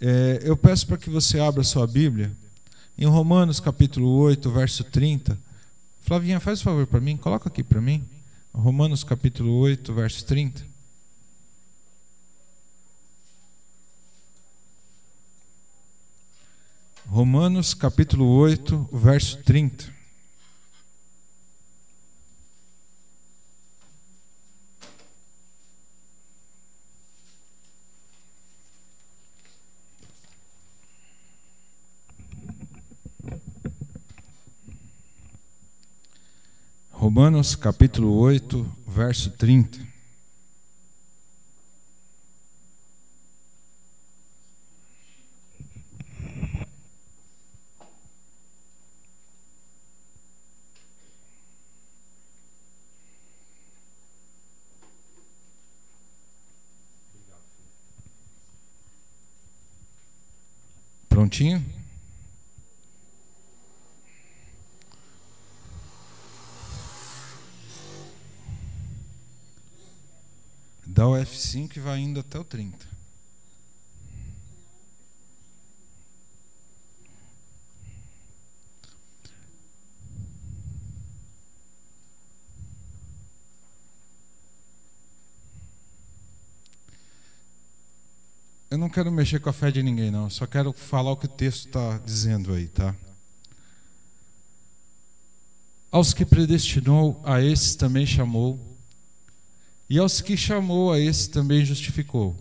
Eu peço para que você abra a sua Bíblia em Romanos capítulo 8, verso 30. Flavinha, faz um favor para mim, coloca aqui para mim. Romanos capítulo 8, verso 30. Romanos capítulo 8, verso 30. Romanos capítulo 8, verso 30. Prontinho? Dá o F5 e vai indo até o 30. Eu não quero mexer com a fé de ninguém, não. Só quero falar o que o texto está dizendo aí, tá? Aos que predestinou, a esses também chamou. E aos que chamou, a esses também justificou.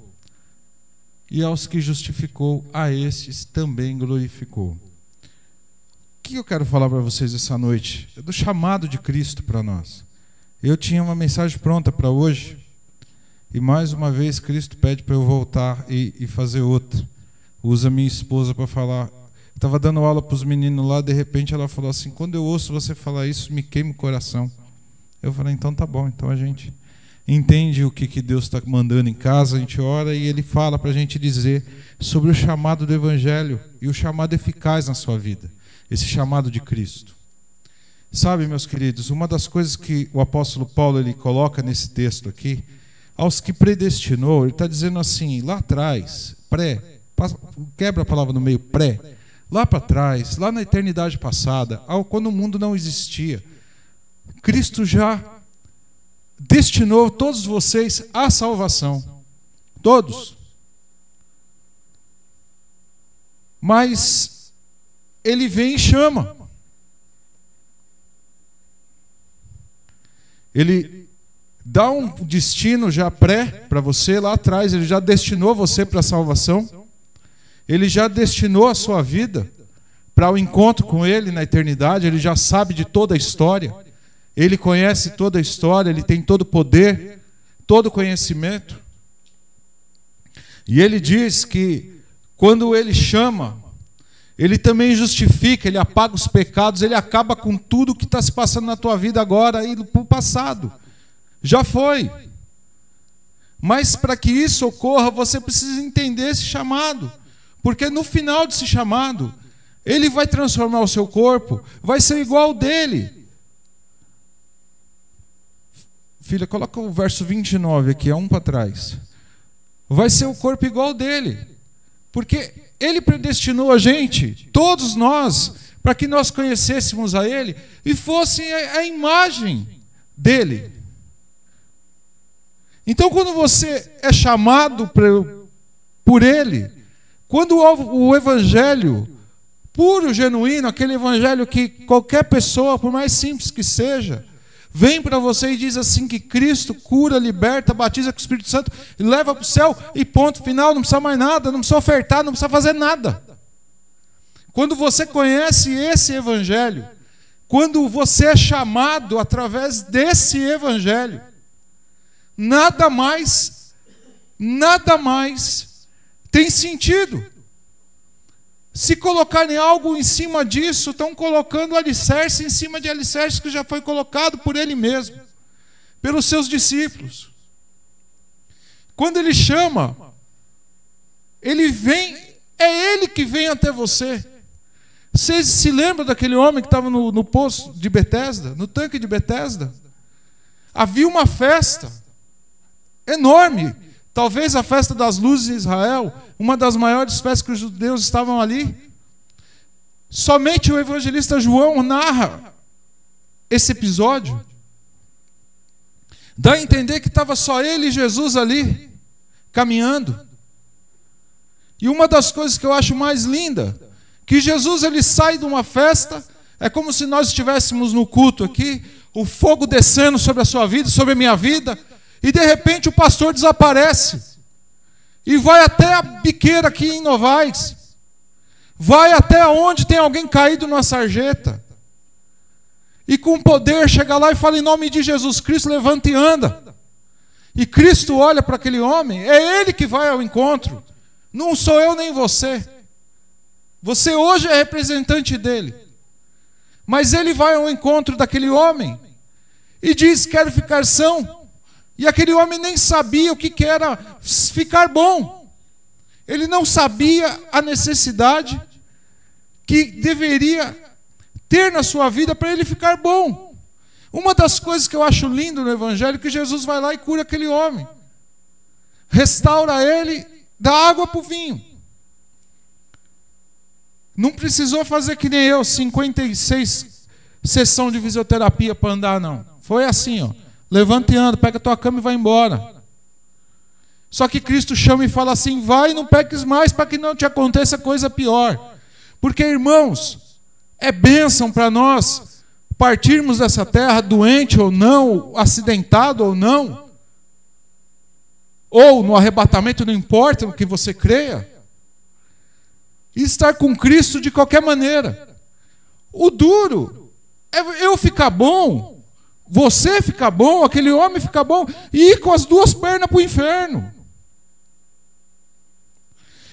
E aos que justificou, a esses também glorificou. O que eu quero falar para vocês essa noite? É do chamado de Cristo para nós. Eu tinha uma mensagem pronta para hoje. E mais uma vez Cristo pede para eu voltar e fazer outra. Usa minha esposa para falar. Estava dando aula para os meninos lá, de repente ela falou assim: quando eu ouço você falar isso, me queima o coração. Eu falei: então tá bom, então a gente entende o que Deus está mandando em casa, a gente ora e Ele fala para a gente dizer sobre o chamado do Evangelho e o chamado eficaz na sua vida, esse chamado de Cristo. Sabe, meus queridos, uma das coisas que o apóstolo Paulo ele coloca nesse texto aqui, aos que predestinou, ele está dizendo assim, lá atrás, quebra a palavra no meio, lá para trás, lá na eternidade passada, quando o mundo não existia, Cristo já destinou todos vocês à salvação. Todos. Mas Ele vem e chama. Ele dá um destino já para você lá atrás. Ele já destinou você para a salvação. Ele já destinou a sua vida para o encontro com Ele na eternidade. Ele já sabe de toda a história. Ele conhece toda a história, Ele tem todo o poder, todo o conhecimento. E Ele diz que quando Ele chama, Ele também justifica, Ele apaga os pecados, Ele acaba com tudo que está se passando na tua vida agora e no passado. Já foi. Mas para que isso ocorra, você precisa entender esse chamado. Porque no final desse chamado, Ele vai transformar o seu corpo, vai ser igual ao dele. Filha, coloca o verso 29 aqui, um para trás. Vai ser o corpo igual dele. Porque Ele predestinou a gente, todos nós, para que nós conhecêssemos a Ele e fosse a imagem dele. Então, quando você é chamado por Ele, quando o Evangelho puro, genuíno, aquele Evangelho que qualquer pessoa, por mais simples que seja, vem para você e diz assim que Cristo cura, liberta, batiza com o Espírito Santo, e leva para o céu e ponto final, não precisa mais nada, não precisa ofertar, não precisa fazer nada. Quando você conhece esse Evangelho, quando você é chamado através desse Evangelho, nada mais tem sentido. Se colocarem algo em cima disso, estão colocando alicerce em cima de alicerce que já foi colocado por Ele mesmo, pelos seus discípulos. Quando Ele chama, Ele vem, é Ele que vem até você. Vocês se lembram daquele homem que estava no poço de Betesda, no tanque de Betesda? Havia uma festa enorme, Talvez a festa das luzes em Israel, uma das maiores festas que os judeus estavam ali. Somente o evangelista João narra esse episódio. Dá a entender que estava só ele e Jesus ali, caminhando. E uma das coisas que eu acho mais linda, que Jesus ele sai de uma festa, é como se nós estivéssemos no culto aqui, o fogo descendo sobre a sua vida, sobre a minha vida, e de repente o pastor desaparece e vai até a biqueira aqui em Novaes, vai até onde tem alguém caído numa sarjeta, e com poder chega lá e fala: em nome de Jesus Cristo, levanta e anda. E Cristo olha para aquele homem, é ele que vai ao encontro, não sou eu nem você. Você hoje é representante dele, mas ele vai ao encontro daquele homem e diz: quero ficar são. E aquele homem nem sabia o que era ficar bom. Ele não sabia a necessidade que deveria ter na sua vida para ele ficar bom. Uma das coisas que eu acho lindo no Evangelho é que Jesus vai lá e cura aquele homem. Restaura ele, dá água para o vinho. Não precisou fazer que nem eu, 56 sessão de fisioterapia para andar, não. Foi assim, ó. Levanta e anda, pega a tua cama e vai embora. Só que Cristo chama e fala assim: vai e não peques mais para que não te aconteça coisa pior. Porque, irmãos, é bênção para nós partirmos dessa terra doente ou não, acidentado ou não, ou no arrebatamento, não importa o que você creia, e estar com Cristo de qualquer maneira. O duro é eu ficar bom, você ficar bom, aquele homem ficar bom, e ir com as duas pernas para o inferno.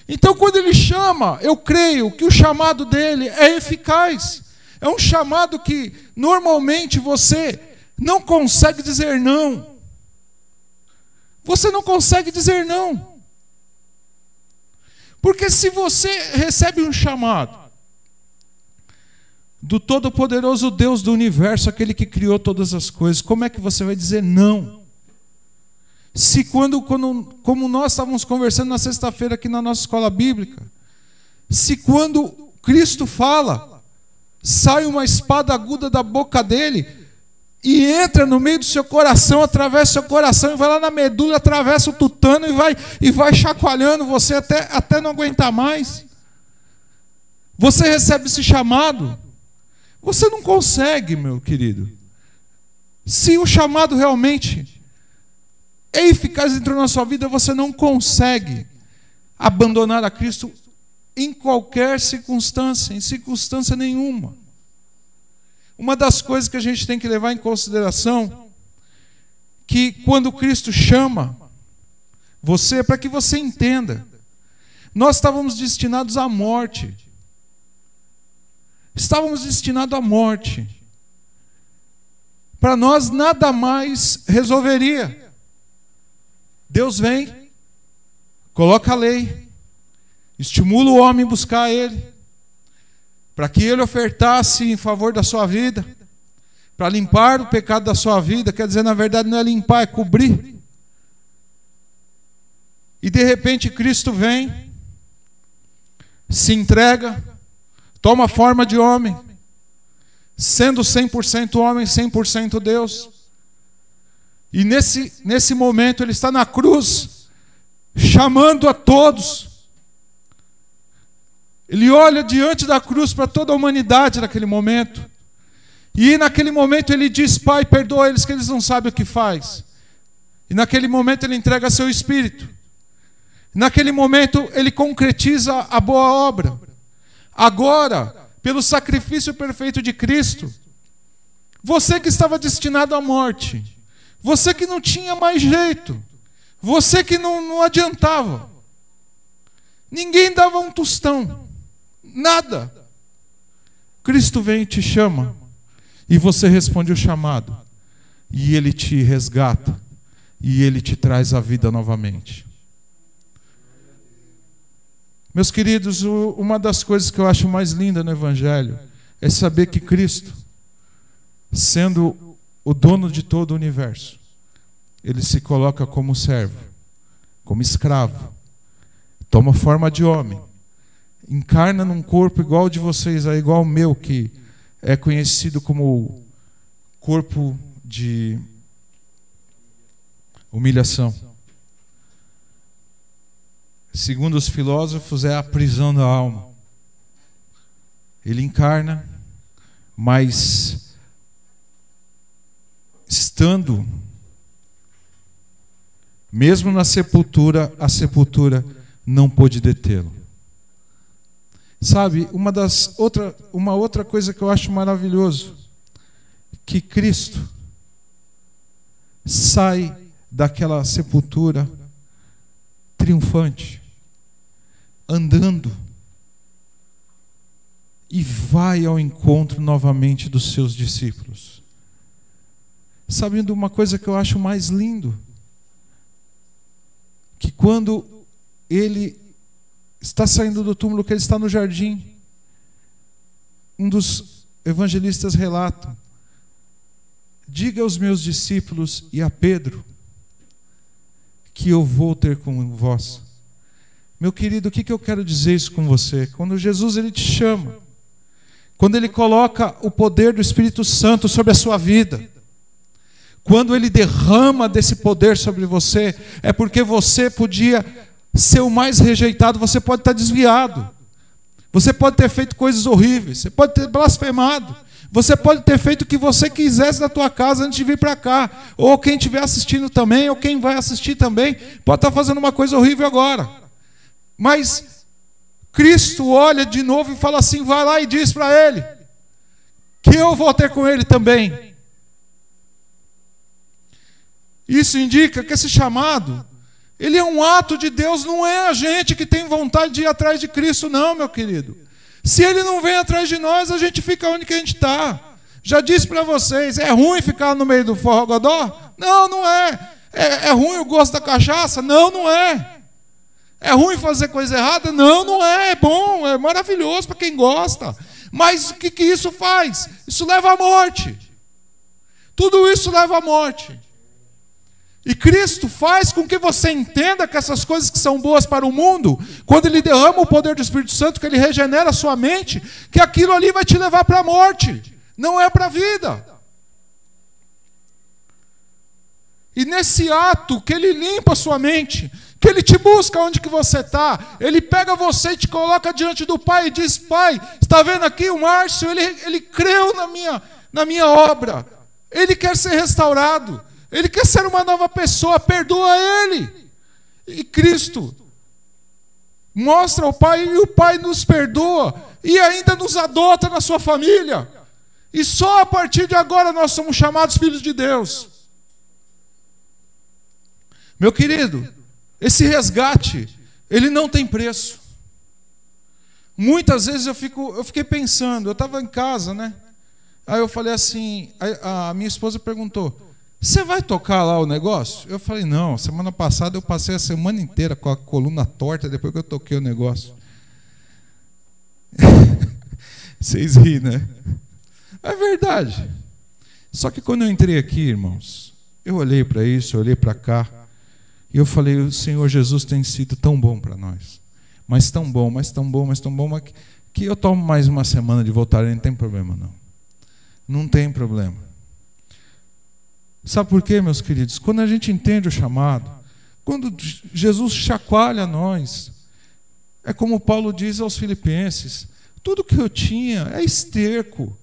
Então, quando ele chama, eu creio que o chamado dele é eficaz. É um chamado que, normalmente, você não consegue dizer não. Você não consegue dizer não. Porque se você recebe um chamado do Todo-Poderoso Deus do Universo, aquele que criou todas as coisas, como é que você vai dizer não? Se como nós estávamos conversando na sexta-feira aqui na nossa escola bíblica, se quando Cristo fala, sai uma espada aguda da boca dele e entra no meio do seu coração, atravessa o seu coração e vai lá na medula, atravessa o tutano e vai chacoalhando você até não aguentar mais. Você recebe esse chamado, você não consegue, meu querido. Se o chamado realmente é eficaz dentro da sua vida, você não consegue abandonar a Cristo em qualquer circunstância, em circunstância nenhuma. Uma das coisas que a gente tem que levar em consideração, que quando Cristo chama você, para que você entenda, nós estávamos destinados à morte. Estávamos destinados à morte. Para nós nada mais resolveria. Deus vem, coloca a lei, estimula o homem a buscar ele, para que ele ofertasse em favor da sua vida, para limpar o pecado da sua vida. Quer dizer, na verdade não é limpar, é cobrir. E de repente Cristo vem, se entrega, toma a forma de homem, sendo 100% homem, 100% Deus. E nesse momento ele está na cruz, chamando a todos. Ele olha diante da cruz para toda a humanidade naquele momento. E naquele momento ele diz: Pai, perdoa eles que eles não sabem o que faz. E naquele momento ele entrega seu espírito. Naquele momento ele concretiza a boa obra. Agora, pelo sacrifício perfeito de Cristo, você que estava destinado à morte, você que não tinha mais jeito, você que não adiantava, ninguém dava um tostão, nada. Cristo vem e te chama, e você responde o chamado, e Ele te resgata, e Ele te traz a vida novamente. Meus queridos, uma das coisas que eu acho mais linda no Evangelho é saber que Cristo, sendo o dono de todo o universo, Ele se coloca como servo, como escravo, toma forma de homem, encarna num corpo igual ao de vocês, igual ao meu, que é conhecido como corpo de humilhação. Segundo os filósofos, é a prisão da alma. Ele encarna, mas estando mesmo na sepultura, a sepultura não pôde detê-lo. Sabe, uma outra coisa que eu acho maravilhoso, que Cristo sai daquela sepultura triunfante, andando, e vai ao encontro novamente dos seus discípulos. Sabe de uma coisa que eu acho mais lindo? Que quando ele está saindo do túmulo, que ele está no jardim, um dos evangelistas relata: diga aos meus discípulos e a Pedro que eu vou ter com vós. Meu querido, o que eu quero dizer isso com você? Quando Jesus ele te chama, quando ele coloca o poder do Espírito Santo sobre a sua vida, quando ele derrama desse poder sobre você, é porque você podia ser o mais rejeitado, você pode estar desviado, você pode ter feito coisas horríveis, você pode ter blasfemado, você pode ter feito o que você quisesse na tua casa antes de vir para cá, ou quem estiver assistindo também, ou quem vai assistir também, pode estar fazendo uma coisa horrível agora. Mas Cristo olha de novo e fala assim: vai lá e diz para ele que eu vou ter com ele também. Isso indica que esse chamado, ele é um ato de Deus, não é a gente que tem vontade de ir atrás de Cristo, não, meu querido. Se ele não vem atrás de nós, a gente fica onde que a gente está. Já disse para vocês, é ruim ficar no meio do forrogodó? Não, não é. É ruim o gosto da cachaça? Não, não é. É ruim fazer coisa errada? Não, não é. É bom, é maravilhoso para quem gosta. Mas o que isso faz? Isso leva à morte. Tudo isso leva à morte. E Cristo faz com que você entenda que essas coisas que são boas para o mundo, quando Ele derrama o poder do Espírito Santo, que Ele regenera a sua mente, que aquilo ali vai te levar para a morte, não é para a vida. E nesse ato que Ele limpa a sua mente, que Ele te busca onde que você está, Ele pega você e te coloca diante do Pai e diz: Pai, está vendo aqui o Márcio? Ele creu na minha obra, ele quer ser restaurado, ele quer ser uma nova pessoa, perdoa ele. E Cristo mostra ao Pai, e o Pai nos perdoa, e ainda nos adota na sua família. E só a partir de agora nós somos chamados filhos de Deus. Meu querido, esse resgate, ele não tem preço. Muitas vezes eu fiquei pensando, eu estava em casa, né? Aí eu falei assim, a minha esposa perguntou: você vai tocar lá o negócio? Eu falei: não, semana passada eu passei a semana inteira com a coluna torta depois que eu toquei o negócio. Vocês riem, né? É verdade. Só que quando eu entrei aqui, irmãos, eu olhei para isso, eu olhei para cá, e eu falei: o Senhor Jesus tem sido tão bom para nós. Mas tão bom, mas tão bom, mas tão bom, que eu tomo mais uma semana de voltar, não tem problema não. Não tem problema. Sabe por quê, meus queridos? Quando a gente entende o chamado, quando Jesus chacoalha nós, é como Paulo diz aos Filipenses: tudo que eu tinha é esterco.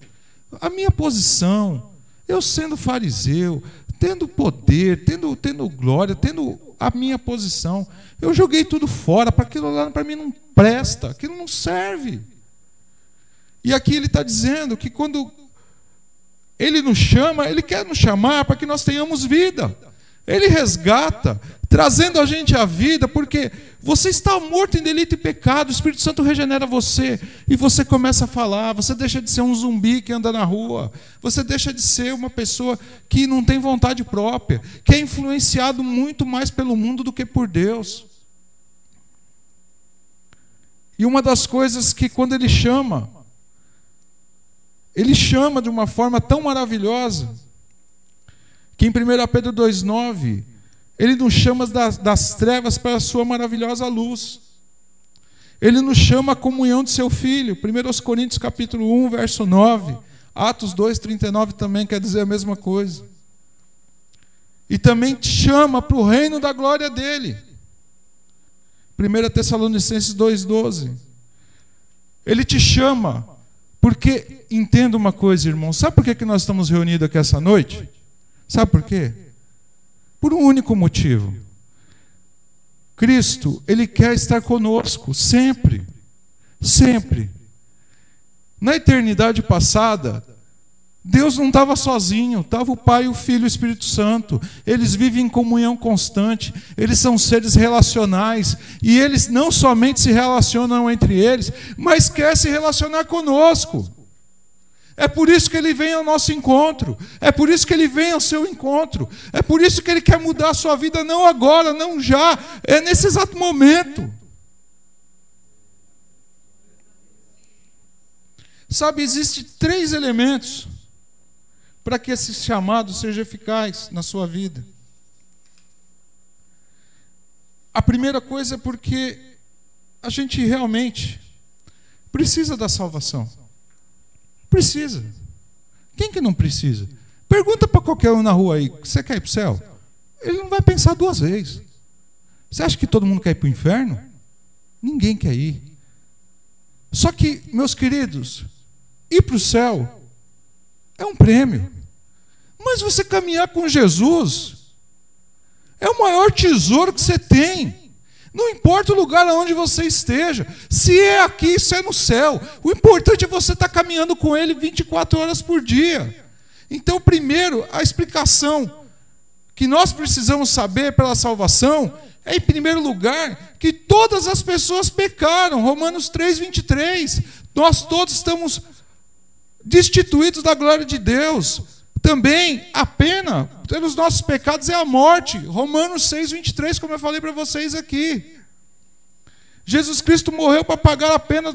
A minha posição, eu sendo fariseu, tendo poder, tendo glória, tendo a minha posição, eu joguei tudo fora, para aquilo lá para mim não presta, aquilo não serve. E aqui ele está dizendo que quando Ele nos chama, Ele quer nos chamar para que nós tenhamos vida. Ele resgata, trazendo a gente à vida, porque você está morto em delito e pecado, o Espírito Santo regenera você, e você começa a falar, você deixa de ser um zumbi que anda na rua, você deixa de ser uma pessoa que não tem vontade própria, que é influenciado muito mais pelo mundo do que por Deus. E uma das coisas que quando Ele chama de uma forma tão maravilhosa, que em 1 Pedro 2,9, Ele nos chama das trevas para a sua maravilhosa luz. Ele nos chama à comunhão de seu Filho. 1 Coríntios capítulo 1, verso 9. Atos 2, 39 também quer dizer a mesma coisa. E também te chama para o reino da glória dele. 1 Tessalonicenses 2,12. Ele te chama, porque, entenda uma coisa, irmão, sabe por que nós estamos reunidos aqui essa noite? Sabe por quê? Por um único motivo. Cristo, Ele quer estar conosco, sempre, sempre. Na eternidade passada, Deus não estava sozinho, estava o Pai, o Filho e o Espírito Santo. Eles vivem em comunhão constante, eles são seres relacionais, e eles não somente se relacionam entre eles, mas querem se relacionar conosco. É por isso que Ele vem ao nosso encontro, é por isso que Ele vem ao seu encontro, é por isso que Ele quer mudar a sua vida, não agora, não já, é nesse exato momento. Sabe, existem 3 elementos para que esse chamado seja eficaz na sua vida. A primeira coisa é porque a gente realmente precisa da salvação. Precisa. Quem que não precisa? Pergunta para qualquer um na rua aí, você quer ir para o céu? Ele não vai pensar 2 vezes. Você acha que todo mundo quer ir para o inferno? Ninguém quer ir. Só que, meus queridos, ir para o céu é um prêmio. Mas você caminhar com Jesus é o maior tesouro que você tem. Não importa o lugar onde você esteja. Se é aqui, se é no céu. O importante é você estar caminhando com Ele 24 horas por dia. Então, primeiro, a explicação que nós precisamos saber pela salvação é, em primeiro lugar, que todas as pessoas pecaram. Romanos 3, 23. Nós todos estamos destituídos da glória de Deus. Também a pena pelos nossos pecados é a morte. Romanos 6, 23, como eu falei para vocês aqui. Jesus Cristo morreu para pagar a pena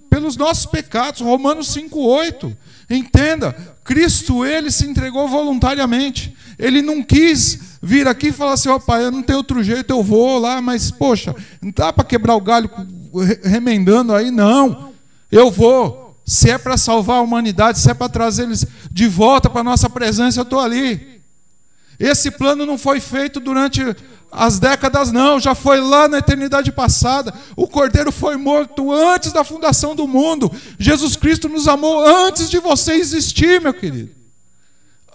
pelos nossos pecados. Romanos 5, 8. Entenda, Cristo, Ele se entregou voluntariamente. Ele não quis vir aqui e falar assim, ó pai, eu não tenho outro jeito, eu vou lá, mas poxa, não dá para quebrar o galho remendando aí, não. Eu vou. Se é para salvar a humanidade, se é para trazer eles de volta para a nossa presença, eu estou ali. Esse plano não foi feito durante as décadas, não. Já foi lá na eternidade passada. O Cordeiro foi morto antes da fundação do mundo. Jesus Cristo nos amou antes de você existir, meu querido.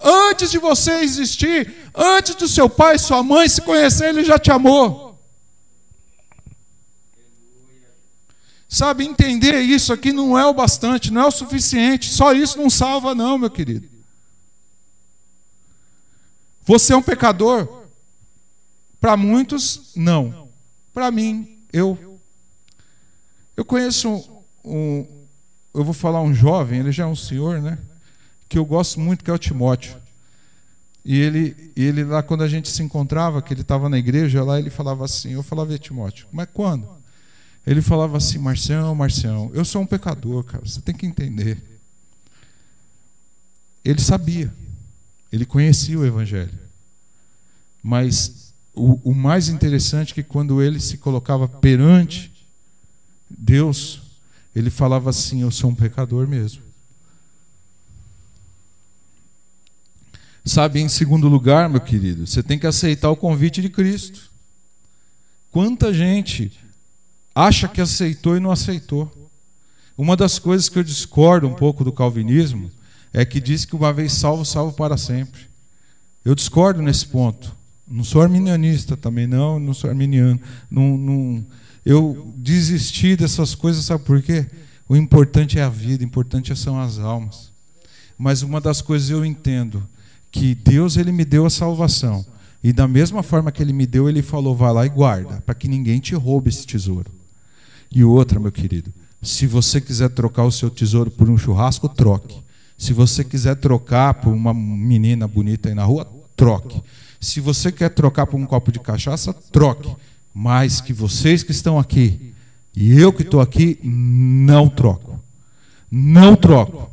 Antes de você existir, antes do seu pai e sua mãe se conhecer, Ele já te amou. Sabe, entender isso aqui não é o bastante, não é o suficiente. Só isso não salva não, meu querido. Você é um pecador? Para muitos, não. Para mim, eu conheço eu vou falar um jovem, ele já é um senhor, né? Que eu gosto muito, que é o Timóteo. E ele lá, quando a gente se encontrava, que ele estava na igreja, lá ele falava assim, eu falava, Timóteo, mas quando? Ele falava assim, Marcião, eu sou um pecador, cara, você tem que entender. Ele sabia, ele conhecia o Evangelho. Mas o mais interessante é que quando ele se colocava perante Deus, ele falava assim, eu sou um pecador mesmo. Sabe, em segundo lugar, meu querido, você tem que aceitar o convite de Cristo. Quanta gente acha que aceitou e não aceitou. Uma das coisas que eu discordo um pouco do calvinismo é que diz que uma vez salvo, salvo para sempre. Eu discordo nesse ponto. Não sou arminianista também, não sou arminiano. Eu desisti dessas coisas, sabe por quê? O importante é a vida, o importante são as almas. Mas uma das coisas eu entendo, que Deus ele me deu a salvação. E da mesma forma que Ele me deu, Ele falou, vai lá e guarda, para que ninguém te roube esse tesouro. E outra, meu querido, se você quiser trocar o seu tesouro por um churrasco, troque. Se você quiser trocar por uma menina bonita aí na rua, troque. Se você quer trocar por um copo de cachaça, troque. Mas que vocês que estão aqui e eu que estou aqui, não troco. Não troco.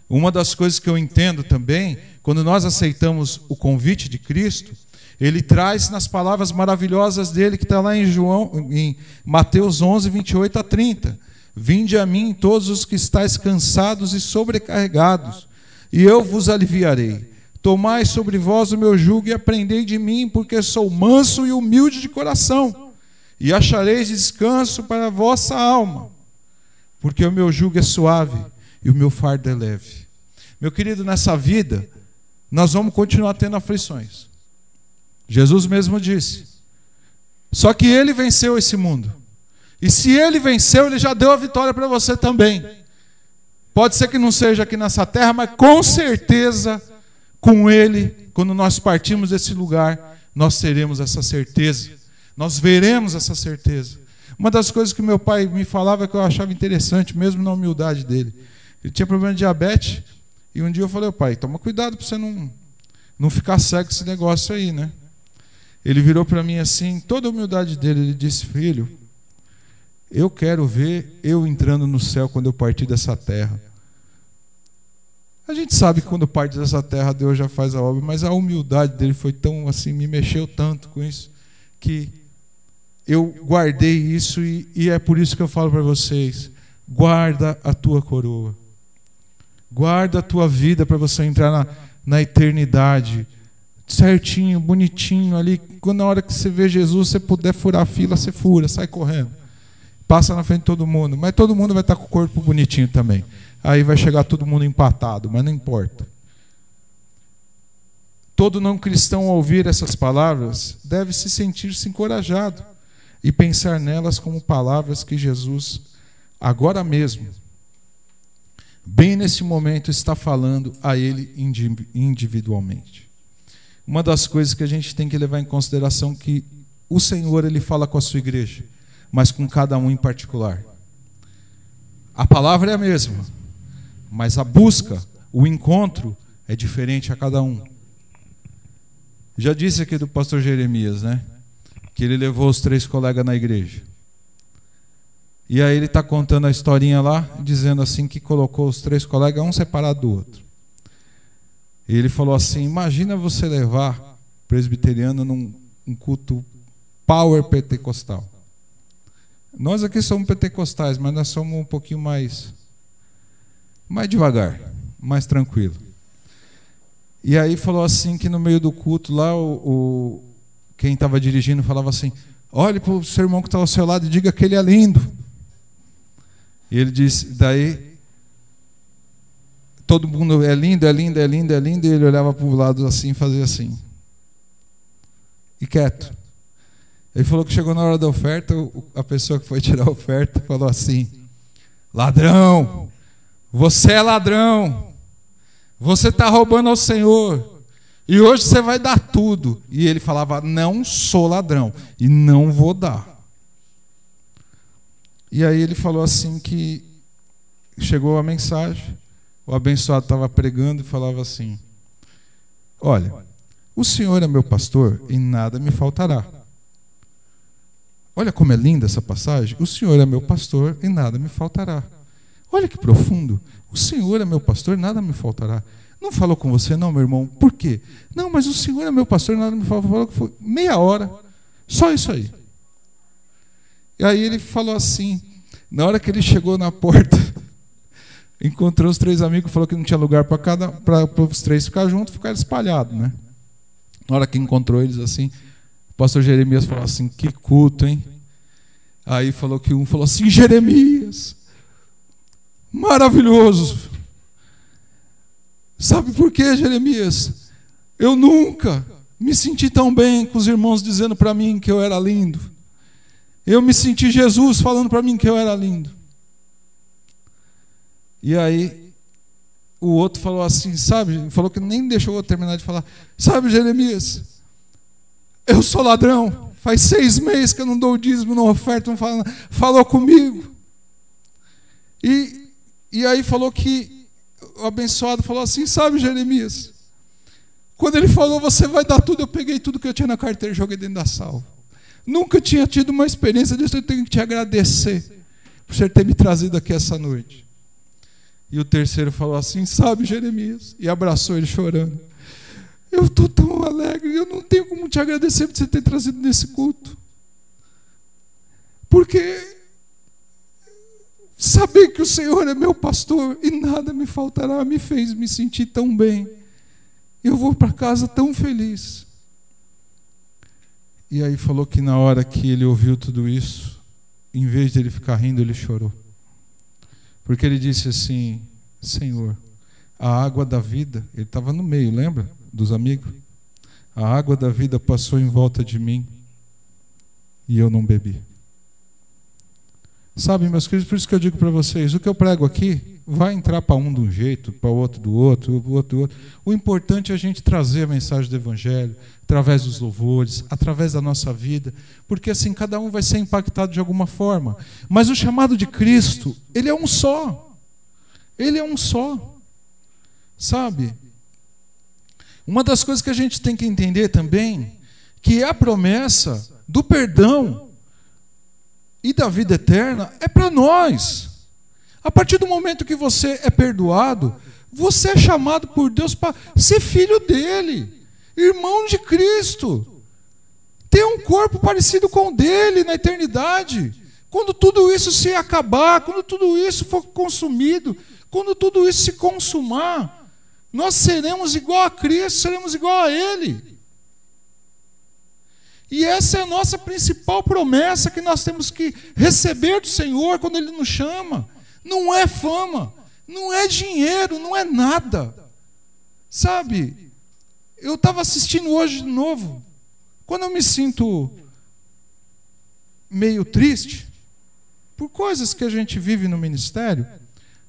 Uma das coisas que eu entendo também, quando nós aceitamos o convite de Cristo, Ele traz nas palavras maravilhosas dele, que está lá em Mateus 11, 28 a 30. Vinde a mim todos os que estáis cansados e sobrecarregados, e eu vos aliviarei. Tomai sobre vós o meu jugo e aprendei de mim, porque sou manso e humilde de coração, e achareis descanso para a vossa alma, porque o meu jugo é suave e o meu fardo é leve. Meu querido, nessa vida, nós vamos continuar tendo aflições. Jesus mesmo disse. Só que Ele venceu esse mundo. E se Ele venceu, Ele já deu a vitória para você também. Pode ser que não seja aqui nessa terra, mas com certeza, com Ele, quando nós partimos desse lugar, nós teremos essa certeza. Nós veremos essa certeza. Uma das coisas que meu pai me falava que eu achava interessante, mesmo na humildade dele. Ele tinha problema de diabetes, e um dia eu falei, pai, toma cuidado para você não ficar cego com esse negócio aí, né? Ele virou para mim assim, toda a humildade dele, ele disse, filho, eu quero ver eu entrando no céu quando eu partir dessa terra. A gente sabe que quando parte dessa terra, Deus já faz a obra, mas a humildade dele foi tão assim, me mexeu tanto com isso, que eu guardei isso e é por isso que eu falo para vocês, guarda a tua coroa. Guarda a tua vida para você entrar na eternidade, certinho, bonitinho ali. Quando na hora que você vê Jesus, você puder furar a fila, você fura, sai correndo. Passa na frente de todo mundo. Mas todo mundo vai estar com o corpo bonitinho também. Aí vai chegar todo mundo empatado, mas não importa. Todo não cristão ao ouvir essas palavras deve se sentir-se encorajado e pensar nelas como palavras que Jesus, agora mesmo, bem nesse momento, está falando a ele individualmente. Uma das coisas que a gente tem que levar em consideração é que o Senhor, Ele fala com a sua igreja, mas com cada um em particular. A palavra é a mesma, mas a busca, o encontro é diferente a cada um. Já disse aqui do pastor Jeremias, né? Que ele levou os 3 colegas na igreja. E aí ele está contando a historinha lá, dizendo assim que colocou os 3 colegas, um separado do outro. E ele falou assim, imagina você levar presbiteriano num culto power pentecostal. Nós aqui somos pentecostais, mas nós somos um pouquinho mais devagar, mais tranquilo. E aí falou assim que no meio do culto lá, quem estava dirigindo falava assim, olhe para o seu irmão que está ao seu lado e diga que ele é lindo. E ele disse, daí todo mundo é lindo, é lindo, é lindo, é lindo, e ele olhava para o lado assim e fazia assim. E quieto. Ele falou que chegou na hora da oferta, a pessoa que foi tirar a oferta falou assim, ladrão, você é ladrão, você está roubando ao Senhor, e hoje você vai dar tudo. E ele falava, não sou ladrão, e não vou dar. E aí ele falou assim que chegou a mensagem, o abençoado estava pregando e falava assim, olha, o Senhor é meu pastor e nada me faltará. Olha como é linda essa passagem. O Senhor é meu pastor e nada me faltará. Olha que profundo. O Senhor é meu pastor e nada me faltará. Não falou com você não, meu irmão? Por quê? Não, mas o Senhor é meu pastor e nada me faltará. Falou que foi meia hora. Só isso aí. E aí ele falou assim, na hora que ele chegou na porta, encontrou os 3 amigos, falou que não tinha lugar para os 3 ficar juntos, ficaram espalhados, né? Na hora que encontrou eles assim, o pastor Jeremias falou assim, que culto, hein? Aí falou que um falou assim, Jeremias, maravilhoso. Sabe por quê, Jeremias? Eu nunca me senti tão bem com os irmãos dizendo para mim que eu era lindo. Eu me senti Jesus falando para mim que eu era lindo. E aí o outro falou assim, sabe? Falou que nem deixou eu terminar de falar. Sabe, Jeremias, eu sou ladrão. Faz 6 meses que eu não dou o dízimo, não oferta, não fala. Falou comigo. E aí falou que o abençoado falou assim, sabe, Jeremias, quando ele falou, você vai dar tudo, eu peguei tudo que eu tinha na carteira e joguei dentro da salva. Nunca tinha tido uma experiência disso, eu tenho que te agradecer por você ter me trazido aqui essa noite. E o terceiro falou assim: sabe, Jeremias? E abraçou ele chorando. Eu estou tão alegre, eu não tenho como te agradecer por você ter trazido nesse culto. Porque saber que o Senhor é meu pastor e nada me faltará me fez me sentir tão bem. Eu vou para casa tão feliz. E aí falou que na hora que ele ouviu tudo isso, em vez de ele ficar rindo, ele chorou. Porque ele disse assim: Senhor, a água da vida, ele estava no meio, lembra? Dos amigos. A água da vida passou em volta de mim e eu não bebi. Sabe, meus queridos, por isso que eu digo para vocês, o que eu prego aqui vai entrar para um de um jeito, para o outro do outro, o outro do outro. O importante é a gente trazer a mensagem do Evangelho, através dos louvores, através da nossa vida, porque assim cada um vai ser impactado de alguma forma. Mas o chamado de Cristo, ele é um só. Ele é um só. Sabe? Uma das coisas que a gente tem que entender também, que a promessa do perdão e da vida eterna é para nós. A partir do momento que você é perdoado, você é chamado por Deus para ser filho dele, irmão de Cristo, ter um corpo parecido com o dele na eternidade. Quando tudo isso se acabar, quando tudo isso for consumido, quando tudo isso se consumar, nós seremos igual a Cristo, seremos igual a ele. E essa é a nossa principal promessa que nós temos que receber do Senhor quando Ele nos chama. Não é fama, não é dinheiro, não é nada. Sabe, eu estava assistindo hoje de novo. Quando eu me sinto meio triste, por coisas que a gente vive no ministério,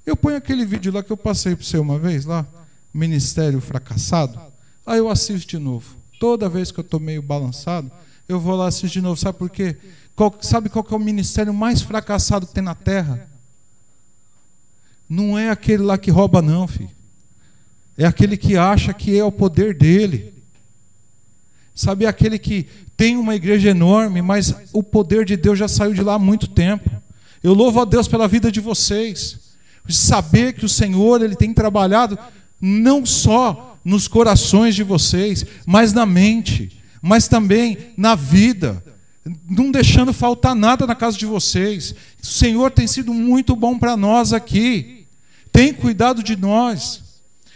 eu ponho aquele vídeo lá que eu passei para você uma vez, lá, Ministério Fracassado. Aí eu assisto de novo. Toda vez que eu estou meio balançado, eu vou lá assistir de novo. Sabe por quê? Sabe qual que é o ministério mais fracassado que tem na terra? Não é aquele lá que rouba não, filho. É aquele que acha que é o poder dele. Sabe, é aquele que tem uma igreja enorme, mas o poder de Deus já saiu de lá há muito tempo. Eu louvo a Deus pela vida de vocês. Saber que o Senhor, Ele tem trabalhado não só nos corações de vocês, mas na mente, mas também na vida, não deixando faltar nada na casa de vocês. O Senhor tem sido muito bom para nós aqui, tem cuidado de nós,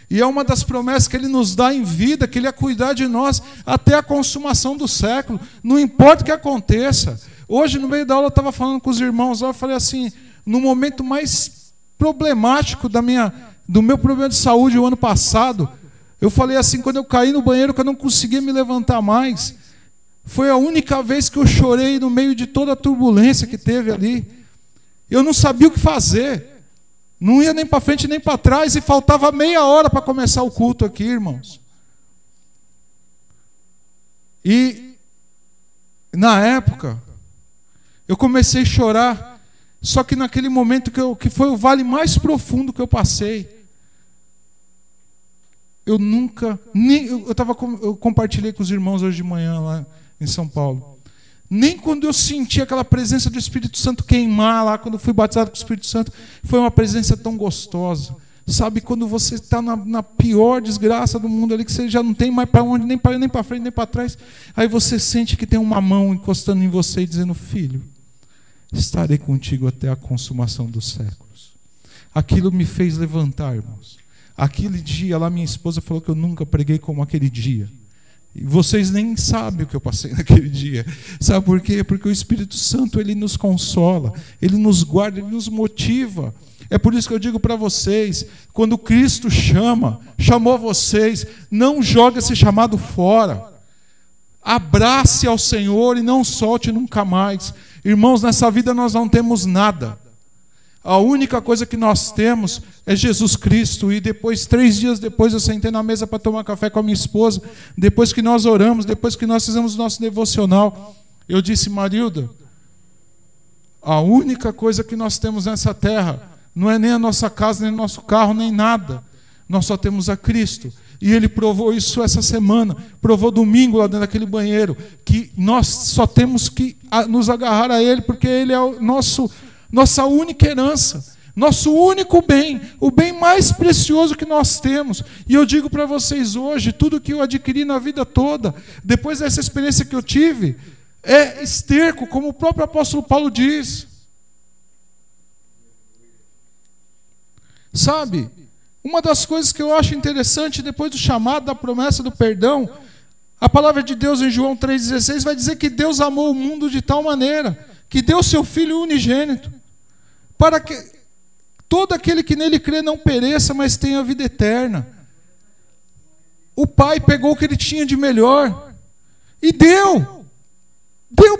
e é uma das promessas que Ele nos dá em vida, que Ele ia cuidar de nós até a consumação do século, não importa o que aconteça. Hoje no meio da aula eu estava falando com os irmãos, eu falei assim, no momento mais problemático do meu problema de saúde o ano passado, eu falei assim, quando eu caí no banheiro, que eu não conseguia me levantar mais, foi a única vez que eu chorei no meio de toda a turbulência que teve ali. Eu não sabia o que fazer, não ia nem para frente nem para trás, e faltava meia hora para começar o culto aqui, irmãos. E na época, eu comecei a chorar, só que naquele momento que foi o vale mais profundo que eu passei, eu nunca, eu compartilhei com os irmãos hoje de manhã lá em São Paulo. Nem quando eu senti aquela presença do Espírito Santo queimar lá, quando eu fui batizado com o Espírito Santo, foi uma presença tão gostosa. Sabe, quando você está na pior desgraça do mundo ali, que você já não tem mais para onde, nem para frente, nem para trás, aí você sente que tem uma mão encostando em você e dizendo: filho, estarei contigo até a consumação dos séculos. Aquilo me fez levantar, irmãos. Aquele dia lá, minha esposa falou que eu nunca preguei como aquele dia. E vocês nem sabem o que eu passei naquele dia. Sabe por quê? Porque o Espírito Santo, Ele nos consola, Ele nos guarda, Ele nos motiva. É por isso que eu digo para vocês, quando Cristo chamou vocês, não jogue esse chamado fora. Abrace ao Senhor e não solte nunca mais. Irmãos, nessa vida nós não temos nada. A única coisa que nós temos é Jesus Cristo. E depois, 3 dias depois, eu sentei na mesa para tomar café com a minha esposa. Depois que nós oramos, depois que nós fizemos o nosso devocional, eu disse: Marilda, a única coisa que nós temos nessa terra não é nem a nossa casa, nem o nosso carro, nem nada. Nós só temos a Cristo. E Ele provou isso essa semana, provou domingo lá dentro daquele banheiro, que nós só temos que nos agarrar a Ele, porque Ele é o nossa única herança. Nosso único bem, o bem mais precioso que nós temos. E eu digo para vocês hoje, tudo que eu adquiri na vida toda, depois dessa experiência que eu tive, é esterco, como o próprio apóstolo Paulo diz. Sabe, uma das coisas que eu acho interessante, depois do chamado, da promessa do perdão, a palavra de Deus em João 3,16 vai dizer que Deus amou o mundo de tal maneira, que deu seu Filho unigênito, para que todo aquele que nele crê não pereça, mas tenha a vida eterna. O Pai pegou o que ele tinha de melhor e deu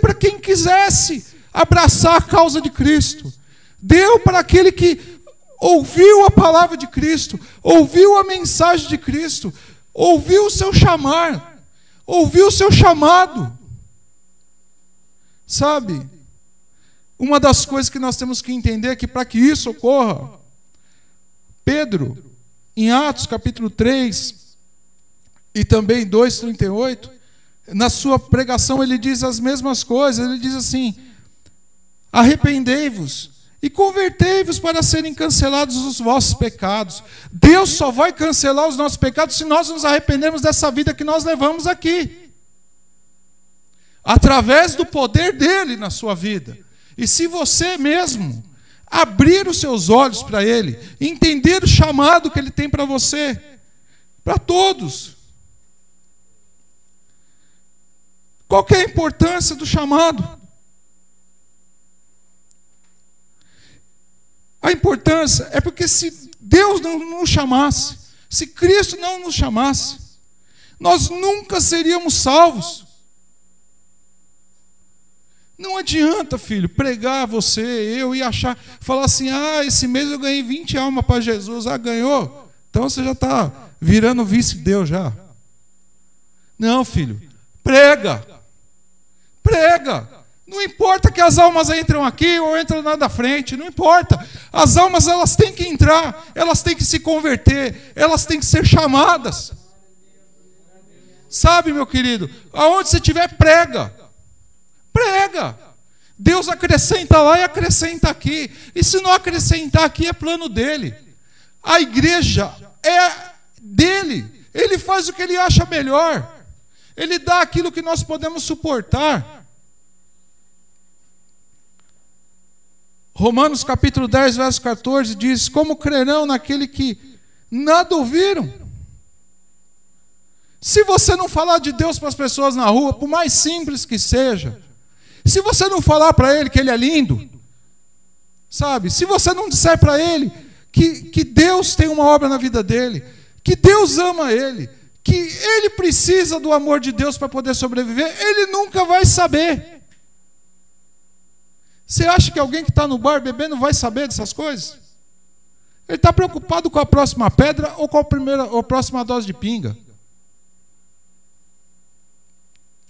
para quem quisesse abraçar a causa de Cristo, deu para aquele que ouviu a palavra de Cristo, ouviu a mensagem de Cristo, ouviu o seu chamar, ouviu o seu chamado. Sabe, uma das coisas que nós temos que entender é que para que isso ocorra, Pedro, em Atos capítulo 3 e também 2:38, na sua pregação ele diz as mesmas coisas. Ele diz assim: arrependei-vos e convertei-vos para serem cancelados os vossos pecados. Deus só vai cancelar os nossos pecados se nós nos arrependermos dessa vida que nós levamos aqui, através do poder dele na sua vida. E se você mesmo abrir os seus olhos para ele, entender o chamado que ele tem para você, para todos. Qual que é a importância do chamado? A importância é porque se Deus não nos chamasse, se Cristo não nos chamasse, nós nunca seríamos salvos. Não adianta, filho, pregar você, eu, e falar assim: esse mês eu ganhei 20 almas para Jesus. Ganhou? Então você já está virando vice-deus já. Não, filho, prega. Não importa que as almas entram aqui ou entram lá da frente, não importa. As almas, elas têm que entrar, elas têm que se converter, elas têm que ser chamadas. Sabe, meu querido, aonde você estiver, prega. Deus acrescenta lá e acrescenta aqui. E se não acrescentar aqui, é plano dele. A igreja é dele. Ele faz o que ele acha melhor. Ele dá aquilo que nós podemos suportar. Romanos capítulo 10, verso 14 diz: como crerão naquele que nada ouviram? Se você não falar de Deus para as pessoas na rua, por mais simples que seja, se você não falar para ele que ele é lindo, sabe? Se você não disser para ele que Deus tem uma obra na vida dele, que Deus ama ele, que ele precisa do amor de Deus para poder sobreviver, ele nunca vai saber. Você acha que alguém que está no bar bebendo vai saber dessas coisas? Ele está preocupado com a próxima pedra ou com a próxima dose de pinga.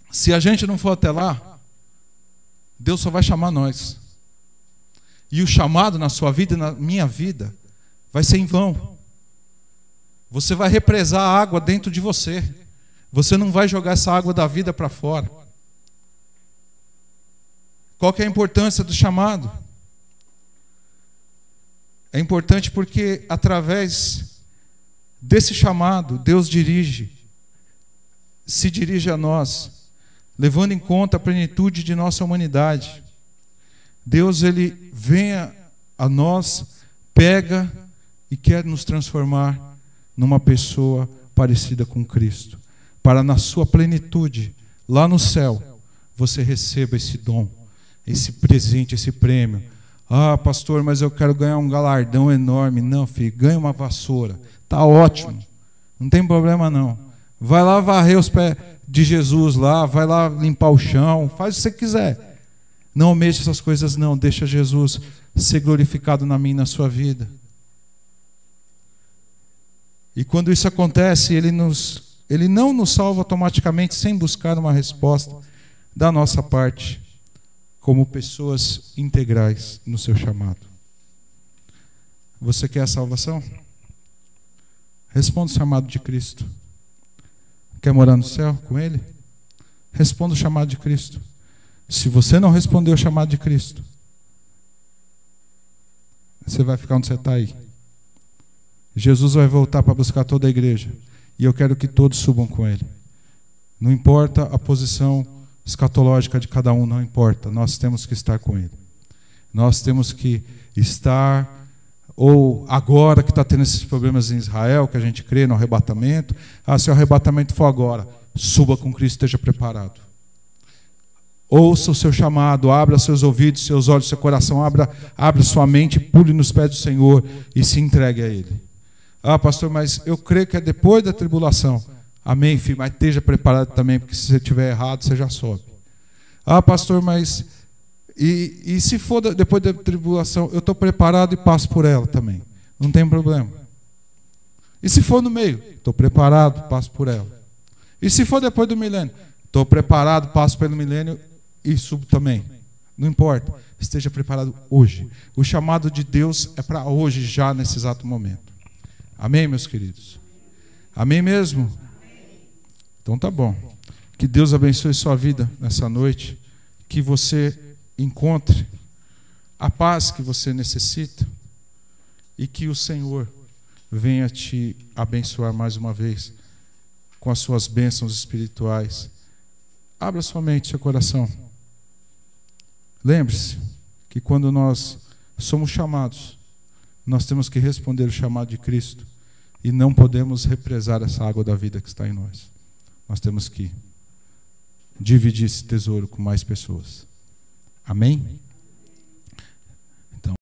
Se a gente não for até lá, Deus só vai chamar nós. E o chamado na sua vida e na minha vida vai ser em vão. Você vai represar a água dentro de você. Você não vai jogar essa água da vida para fora. Qual que é a importância do chamado? É importante porque através desse chamado, Deus se dirige a nós, levando em conta a plenitude de nossa humanidade. Deus, ele vem a nós, pega e quer nos transformar numa pessoa parecida com Cristo, para na sua plenitude, lá no céu, você receba esse dom, esse presente, esse prêmio. Pastor, mas eu quero ganhar um galardão enorme. Não, filho, ganha uma vassoura, tá ótimo, não tem problema não. Vai lá varrer os pés de Jesus lá, vai lá limpar o chão, faz o que você quiser. Não almeje essas coisas não, deixa Jesus ser glorificado na minha e na sua vida. E quando isso acontece, ele não nos salva automaticamente sem buscar uma resposta da nossa parte, como pessoas integrais no seu chamado. Você quer a salvação? Responda o chamado de Cristo. Quer morar no céu com Ele? Responda o chamado de Cristo. Se você não responder o chamado de Cristo, você vai ficar onde você está aí. Jesus vai voltar para buscar toda a igreja. E eu quero que todos subam com Ele. Não importa a posição escatológica de cada um, não importa. Nós temos que estar com Ele. Nós temos que estar, ou agora que está tendo esses problemas em Israel, que a gente crê no arrebatamento, se o arrebatamento for agora, suba com Cristo, esteja preparado. Ouça o seu chamado, abra seus ouvidos, seus olhos, seu coração, abra sua mente, pule nos pés do Senhor e se entregue a Ele. Pastor, mas eu creio que é depois da tribulação. Amém, filho, mas esteja preparado também, porque se você estiver errado, você já sobe. Pastor, mas e se for depois da tribulação, eu estou preparado e passo por ela também. Não tem problema. E se for no meio, estou preparado, passo por ela. E se for depois do milênio, estou preparado, passo pelo milênio e subo também. Não importa, esteja preparado hoje. O chamado de Deus é para hoje, já nesse exato momento. Amém, meus queridos? Amém mesmo? Então tá bom. Que Deus abençoe sua vida nessa noite. Que você encontre a paz que você necessita. E que o Senhor venha te abençoar mais uma vez com as suas bênçãos espirituais. Abra sua mente, seu coração. Lembre-se que quando nós somos chamados, nós temos que responder o chamado de Cristo e não podemos represar essa água da vida que está em nós. Nós temos que dividir esse tesouro com mais pessoas. Amém?